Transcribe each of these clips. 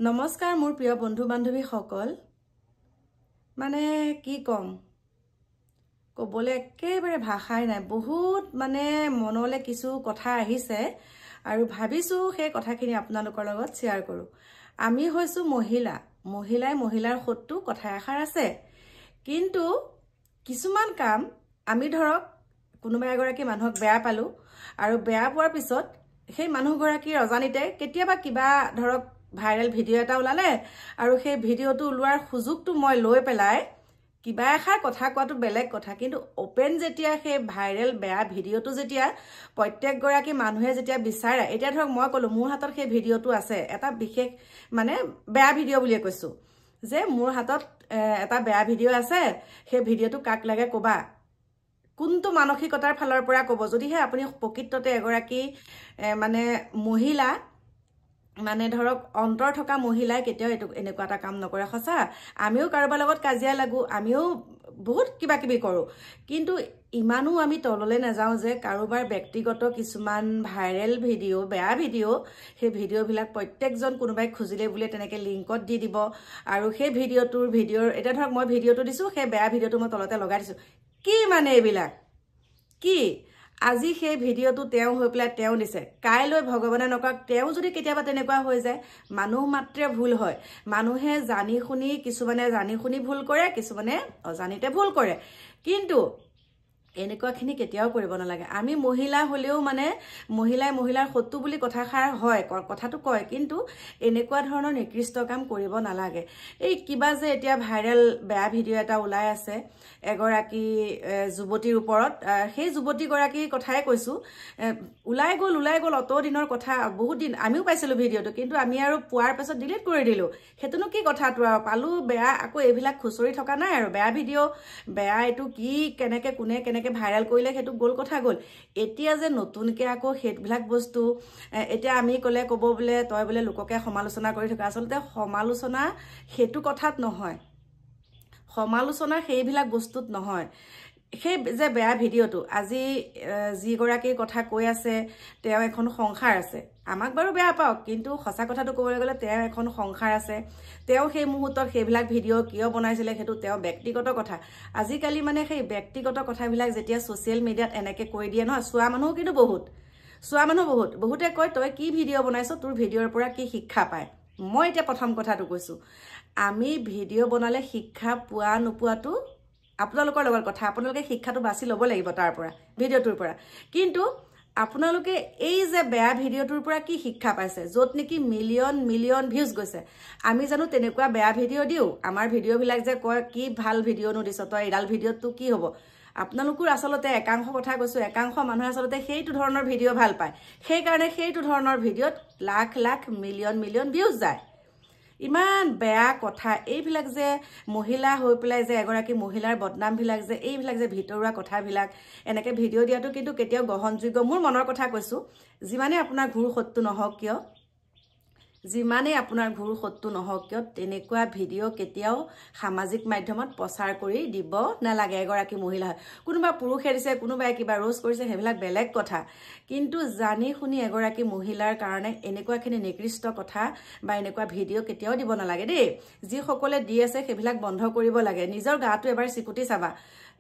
নমস্কাৰ মোৰ প্ৰিয় বন্ধু বান্ধৱী সকল মানে কি কম ক'বলৈ একেবাৰে ভাষাই নাই বহুত মানে মনলৈ কিছু কথা আহিছে আৰু ভাবিছো সেই কথাখিনি আপোনালোকৰ লগত শেয়াৰ কৰো আমি হৈছো মহিলাৰ সত্য কথা এষাৰ আছে কিন্তু কিছুমান কাম আমি ধৰক কোনোবা এগৰাকী মানুহক বেয়া পালো আৰু বেয়া পোৱাৰ পিছত সেই মানুহগৰাকীৰ অজানিতে কেতিয়াবা কিবা ধৰক ভাইৰেল ভিডিও এটা ওলালে আৰু সেই ভিডিওটো ওলোৱাৰ সুযোগটো মই লৈ পেলাই কিবা এষাৰ কথা কোৱাটো বেলেগ কথা কিন্তু ওপেন যেতিয়া সেই ভাইৰেল বেয়া ভিডিওটো যেতিয়া প্ৰত্যেক গৰাকী মানুহে যেতিয়া বিচাৰে এতিয়া ধৰক মই কলো মোৰ হাতত সেই ভিডিওটো আছে এটা বিশেষ মানে বেয়া ভিডিও বুলিয়ে কৈছো যে মোৰ হাতত এটা বেয়া ভিডিও আছে সেই ভিডিওটো কাক লাগে কবা কোনটো মানসিকতাৰ ফালৰ পৰা কব যদিহে আপুনি প্ৰকৃততে এগৰাকী মানে মহিলা মানে ধৰক অন্তৰ থকা মহিলাই কেতিয়াও এনেকুৱা এটা কাম নকৰে সঁচা আমিও কাৰোবাৰ লগত কাজিয়া লাগো আমিও বহুত কিবা কিবি কৰো কিন্তু ইমানো আমি তললে নাযাও যে কাৰোবাৰ ব্যক্তিগত কিছুমান ভাইৰেল ভিডিও বেয়া ভিডিও সেই ভিডিওবিলাক প্ৰত্যেকজন কোনোবাই খুজিলে বুলি তেনেকে লিংকত দি দিব আৰু সেই ভিডিওৰ এটা ধৰক মই ভিডিওটো দিছো সেই বেয়া ভিডিওটো মই তলতে লগাই দিছো কি মানে এইবিলাক কি আজি সেই ভিডিওটো তেও হৈ পেলাই তেও দিছে কাইলৈ ভগৱানে নকক তেও যদি কেতিয়াবা তেনেকুৱা হৈ যায় মানুহ মাত্ৰে ভুল হয় মানুহে জানি শুনি কিছুমানে জানি শুনি ভুল কৰে কিছুমানে অজানিতে ভুল কৰে কিন্তু এনেকুৱাখিনি কেতিয়াও কৰিব নালাগে আমি মহিলা হলেও মানে মহিলাৰ সত্য বুলি কথাষাৰ হয় কথাটো কয় কিন্তু এনেকুৱা ধৰণৰ নিকৃষ্ট কাম কৰিব নালাগে এই কিবা যে এতিয়া ভাইৰেল বেয়া ভিডিও এটা ওলাই আছে এগৰাকী যুৱতীৰ ওপৰত সেই যুৱতী গৰাকীৰ কথাই কৈছো ওলাই গল অত দিনৰ কথা বহুত দিন আমিও পাইছিলো ভিডিওটো কিন্তু আমি আৰু পোৱাৰ পাছত ডিলিট কৰি দিলো হেতুনো কি কথাটো আৰু পালো বেয়া আকৌ এইবিলাক খুচৰি থকা নাই আৰু বেয়া ভিডিও বেয়া এটো কি কেনেকে কোনে কেনেকে ভাইৰেল কৰিলে হেতু গল কথা গল এতিয়া যে নতুনকে আকৌ হেতবিলাক বস্তু এতিয়া আমি কলে কব বলে তই বলে লোককে সমালোচনা কৰি থকা আসলতে সমালোচনা হেতু কথাত নহয় সমালোচনা সেইবিলাক বস্তুত নহয় সেই যে বেয়া ভিডিওটো আজি যি গৰাকীৰ কথা কৈ আছে তেওঁ এখন সংসাৰ আছে আমাক বাৰু বেয়া পাওক কিন্তু সঁচা কথাটো ক'বলৈ গ'লে তেওঁ এখন সংসাৰ আছে তেওঁ সেই মুহূৰ্তত সেইবিলাক ভিডিও কিয় বনাইছিলে হেতু তেওঁ ব্যক্তিগত কথা আজিকালি মানে সেই ব্যক্তিগত কথাবিলাক যেতিয়া সোশ্যাল মিডিয়াত এনেকে কৈ দিয়ে নহয় সোৱা মানুহ কিন্তু বহুতে কয় তই কি ভিডিও বনাইছ তোৰ ভিডিওৰ পৰা কি শিক্ষা পায় মই এতিয়া প্ৰথম কথাটো কৈছো আমি ভিডিও বনালে শিক্ষা পোৱা নোপোৱাটো আপোনালোকৰ লগত কথা আপোনালোকে শিক্ষাটো বাছি ল'ব লাগিব তাৰ পৰা ভিডিওটোৰ পৰা কিন্তু আপোনালোকে এই যে বেয়া ভিডিওটোৰ পৰা কি শিক্ষা পাইছে যত নেকি মিলিয়ন ভিউজ গৈছে আমি জানো তেনেকুৱা বেয়া ভিডিও দিও আমাৰ ভিডিওবিলাক যে কয় কি ভাল ভিডিও নো দিছ তই এডাল ভিডিওটো কি হ'ব আপোনালোকৰ আসলতে একাংশ কথা কৈছো একাংশ মানুহ আসলতে সেইটো ধৰণৰ ভিডিও ভাল পায় সেই কাৰণে সেইটো ধৰণৰ ভিডিওত লাখ মিলিয়ন ভিউজ যায় ইমান বেয়া কথা এইবিলাক যে মহিলা হৈ পেলাই যে এগৰাকী মহিলাৰ বদনাম বিলাক যে এইবিলাক যে ভিতৰুৱা কথাবিলাক এনেকে ভিডিও দিয়াটো কিন্তু কেতিয়াও গ্ৰহণযোগ্য মোৰ মনৰ কথা কৈছো যিমানে আপোনাৰ ঘূৰ সত্য নহওক কিয় তেনেকুৱা ভিডিও কেতিয়াও সামাজিক মাধ্যমত প্ৰচাৰ কৰি দিব নালাগে এগৰাকী মহিলা কোনোবা পুৰুষে দিছে কোনোবাই কিবা ৰোজ কৰিছে সেইবিলাক বেলেগ কথা কিন্তু জানি শুনি এগৰাকী মহিলাৰ কাৰণে এনেকুৱাখিনি নিকৃষ্ট কথা বা এনেকুৱা ভিডিও কেতিয়াও দিব নালাগে দেই যি সকলে দি আছে সেইবিলাক বন্ধ কৰিব লাগে নিজৰ গাটো এবাৰ চিকুটি চাবা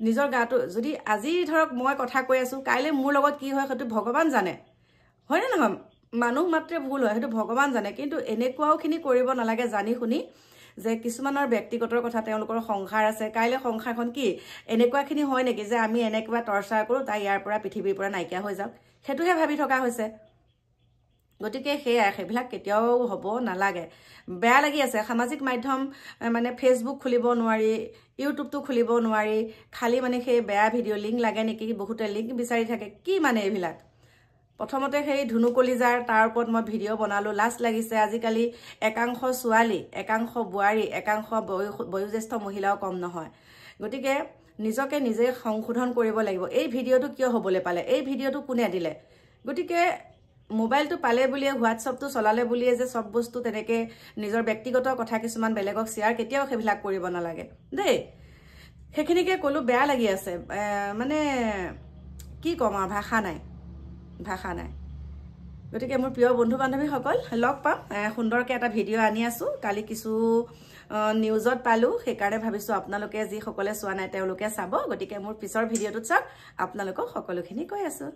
নিজৰ গাটো যদি আজি ধৰক মই কথা কৈ আছো কাইলে মোৰ লগত কি হয় সেইটো ভগৱান জানে হয় না নহয় মানুহ মাত্ৰে ভুল হয় সেইটো ভগৱান জানে কিন্তু এনেকুৱাওখিনি কৰিব নালাগে জানি শুনি যে কিছুমানৰ ব্যক্তিগতৰ কথা তেওঁলোকৰ সংসাৰ আছে কাইলে সংসাৰখন কি এনেকুৱাখিনি হয় নেকি যে আমি এনেকুৱা টৰ্চাৰ কৰো তাই ইয়াৰ পৰা পৃথিৱীৰ পৰা নাইকিয়া হৈ যাওক হেতুহে ভাবি থকা হৈছে গতিকে সেইবিলাক কেতিয়াও হ'ব নালাগে বেয়া লাগি আছে সামাজিক মাধ্যম মানে ফেসবুক খুলিব নোৱাৰি ইউটিউবটো খুলিব নোৱাৰি খালি মানে সেই বেয়া ভিডিও লিংক লাগে নেকি বহুতে লিংক বিচাৰি থাকে কি মানে এইবিলাক প্ৰথমতে সেই ধুনুকলিজাৰ তাৰ ওপৰত মই ভিডিও বনালো লাষ্ট লাগিছে আজিকালি একাংশ ছোৱালী একাংশ বোৱাৰী একাংশ বয়োজ্যেষ্ঠ মহিলাও কম নহয় গতিকে নিজকে নিজে সংশোধন কৰিব লাগিব এই ভিডিওটো কিয় হ'বলৈ পালে এই ভিডিওটো কোনে দিলে গতিকে মোবাইলটো পালে বুলিয়ে হোৱাটছআপটো চলালে বুলিয়ে যে সব বস্তু তেনেকে নিজৰ ব্যক্তিগত কথা কিছুমান বেলেগক শেয়াৰ কেতিয়াও সেইবিলাক কৰিব নালাগে দেই সেইখিনিকে কলো বেয়া লাগি আছে মানে কি কম আৰু ভাষা নাই গতিকে মোৰ প্ৰিয় বন্ধু বান্ধৱীসকল লগ পাম সুন্দৰকৈ এটা ভিডিঅ' আনি আছোঁ কালি কিছু নিউজত পালোঁ সেইকাৰণে ভাবিছোঁ আপোনালোকে যিসকলে চোৱা নাই তেওঁলোকে চাব গতিকে মোৰ পিছৰ ভিডিঅ'টোত চাওক আপোনালোকক সকলোখিনি কৈ আছোঁ